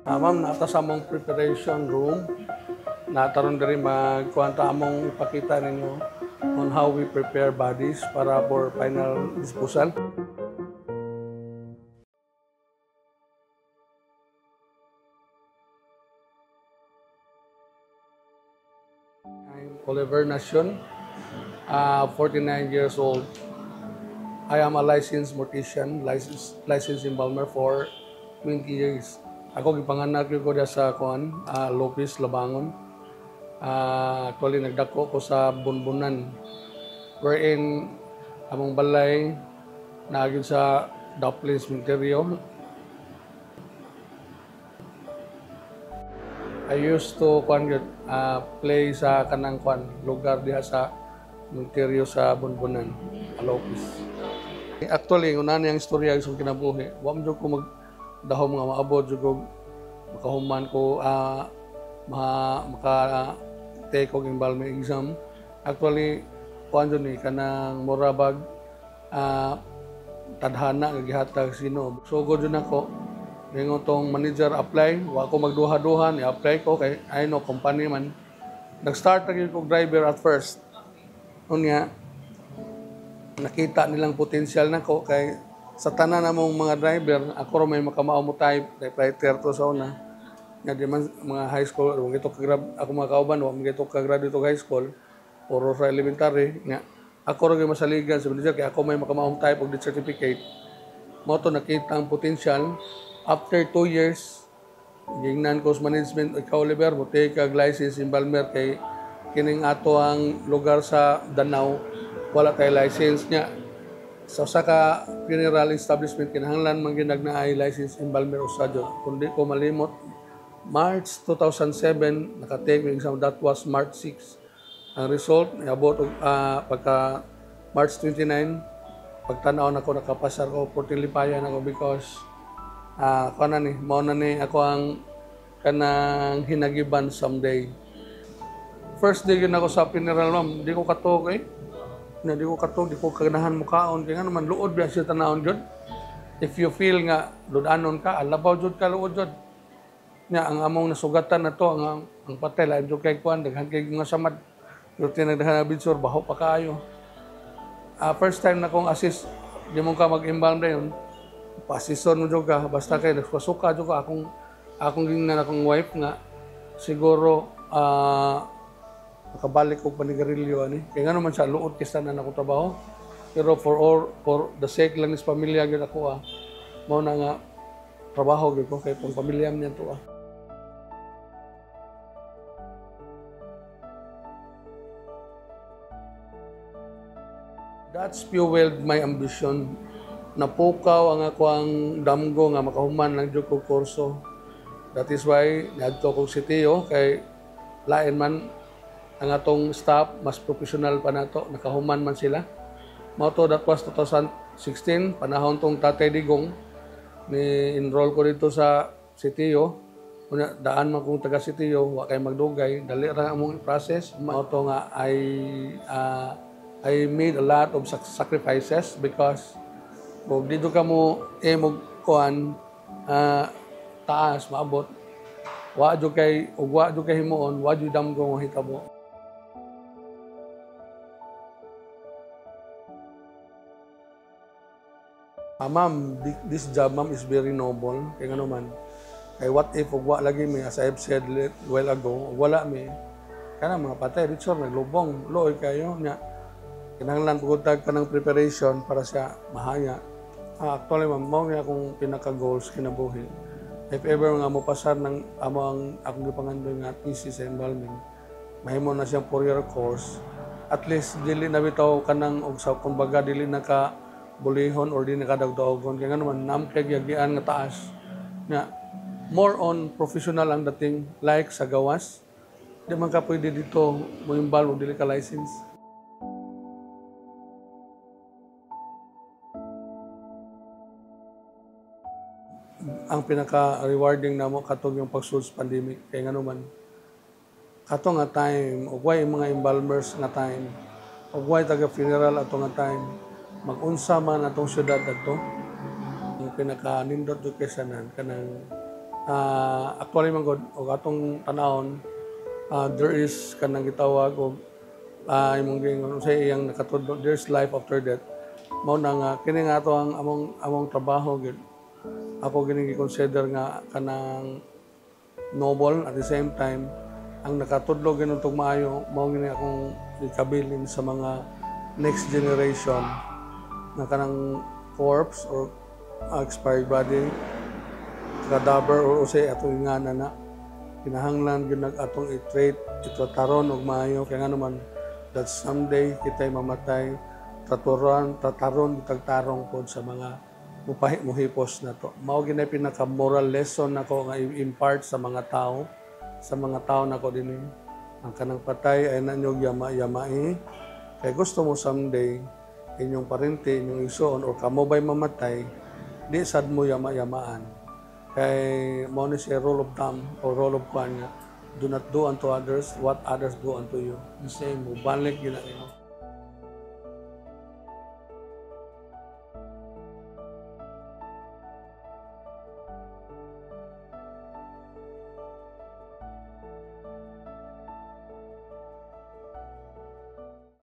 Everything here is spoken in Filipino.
Ma'am, nata sa among preparation room, nataron diri magkuanta among ipakita ninyo on how we prepare bodies para for final disposal. I'm Oliver Nacion, 49 years old. I am a licensed mortician, licensed embalmer for 20 years. Ako gipanganak ko dia sa Lopez, Labangon. Actually nagdako ko sa Bunbunan. Wherein among balay naagid sa Daplin Cemetery. I used to play sa kanang lugar diha sa Cemetery sa Bunbunan, Lopez. Actually, una niyang istorya yung kinabuhi. Wa mo ko magdahom nga maabot jud makahuman ko maka-take og embalming exam. Actually, kuan jud ni kanang morabag tadhana nga gihatag sino. Sugod jud nako. Ningon tong manager apply, wa ko magduha-duha ni apply ko kay I know company man. Nag-start na ko driver at first. Unya nakita nilang potensyal nako kay sa tanan namong mga driver ako ro may makamao mo type typewriter to sa una nga di man mga high school o gito ka ako mga kauban wa gito ka graduate high school or sa elementary nga ako ro gyud masaligan sa manager kay ako may makamao type og certificate mo to nakita ang potensyal after 2 years gingnan ko sa management ikaw Oliver mo take kag license embalmer kay kining ato ang lugar sa Danau wala tayo license niya. Sa ka funeral establishment, kinahanglan man ginagnaay license embalmer usadyo. Kundi ko malimot, March 2007, nakatake ng exam, that was March 6. Ang result, niabot pagka March 29, pagtanaw na ko, nakapasar ko, portilipayan ako because mauna ni ako ang kanang hinagiban someday. First day yun ako sa funeral, ma'am, di ko katok na di ko katog, di ko kaganahan mukaon kaya nga naman luod biya siya tanahon jud. If you feel nga ludanon ka, alabaw jud ka luod jud. Nya ang among nasugatan na to ang patay lain jud kay kuan daghan kay mga samad. Pero tinagdahan na bidsor baho pa kaayo. First time na kong assist, di mo ka mag-embalm dayon. Pasison mo jud ka basta kay nagpasuka jud ka akong gingnan akong wife nga siguro nakabalik ko panigarilyo ani kaya nga naman sa luod kisa na ako trabaho pero for the sake lang is pamilya gyud ako mao na nga trabaho gyud ko kay pang pamilya niya to That's fueled my ambition. Napukaw ang ako ang damgo nga makahuman lang jud ko kurso. That is why niadto ko sitiyo kay lain man ang atong staff, mas professional pa nato, nakahuman man sila. Mao to, that was 2016, panahon tong Tatay Digong, ni-enroll ko dito sa Sitio. Daan man kong taga Sitio, wa kay magdugay, dali ra among process. Mao to nga, I made a lot of sacrifices because kung dito ka mo kuan taas, maabot, wa jud kay himuon, wa jud damgo mahitabo. Ma'am, this job, ma'am, is very noble. Kaya nga naman, kaya what if, ugwa lagi may, as I've said a while ago, wala may, kaya mga patay, Richard, naglubong, looy kayo, niya. Kinahanglan pagutag ka ng preparation para siya mahaya. Actually, ma'am, mao nga akong pinaka-goals kinabuhi. If ever nga mo pasar ng akong gipangandoy nga thesis sa embalming, mahimo na siyang 4-year course, at least, dili na bitaw ka ng, kumbaga, dili na ka, bulihon or di nakadagdaogon. Kaya nga naman, namkagyagian nga taas. Nga, more on professional ang dating, like sa gawas. Di man ka pwede dito mo imbal o dili ka license. Ang pinaka-rewarding na mo katong yung pag-solve pandemic. Kaya nga naman, kato nga time, ugway mga embalmers nga time, ugway taga-funeral ato nga time, mag-unsa man atong syudad ato yung pinaka-nindot yung kesanan kanang Actually man gud og atong tanawon, there is kanang gitawag og imong gingon sa iyang nakatudlo, there's life after death. Mao na nga kini nga ato ang among trabaho gid. Ako gini gi-consider nga kanang noble at the same time ang nakatudlo ginuntog maayo mao gini akong ikabilin sa mga next generation na kanang corpse or expired body, cadaver or usay atong ingana na kinahanglan gyud atong i-treat ito taron og maayo kay nga naman that someday kita'y mamatay tataron tagtarong pod sa mga muhipos na to. Mao ginay pinaka moral lesson nako nga i-impart sa mga tao nako dinhi. Ang kanang patay ay nanyog yama-yamai. Kay gusto mo someday inyong parente, inyong igsoon or kamo ba'y mamatay, di sad mo yama-yamaan. Kay mao ni siya rule of thumb or rule of kwan nga, do not do unto others what others do unto you. The same, mubalik yun na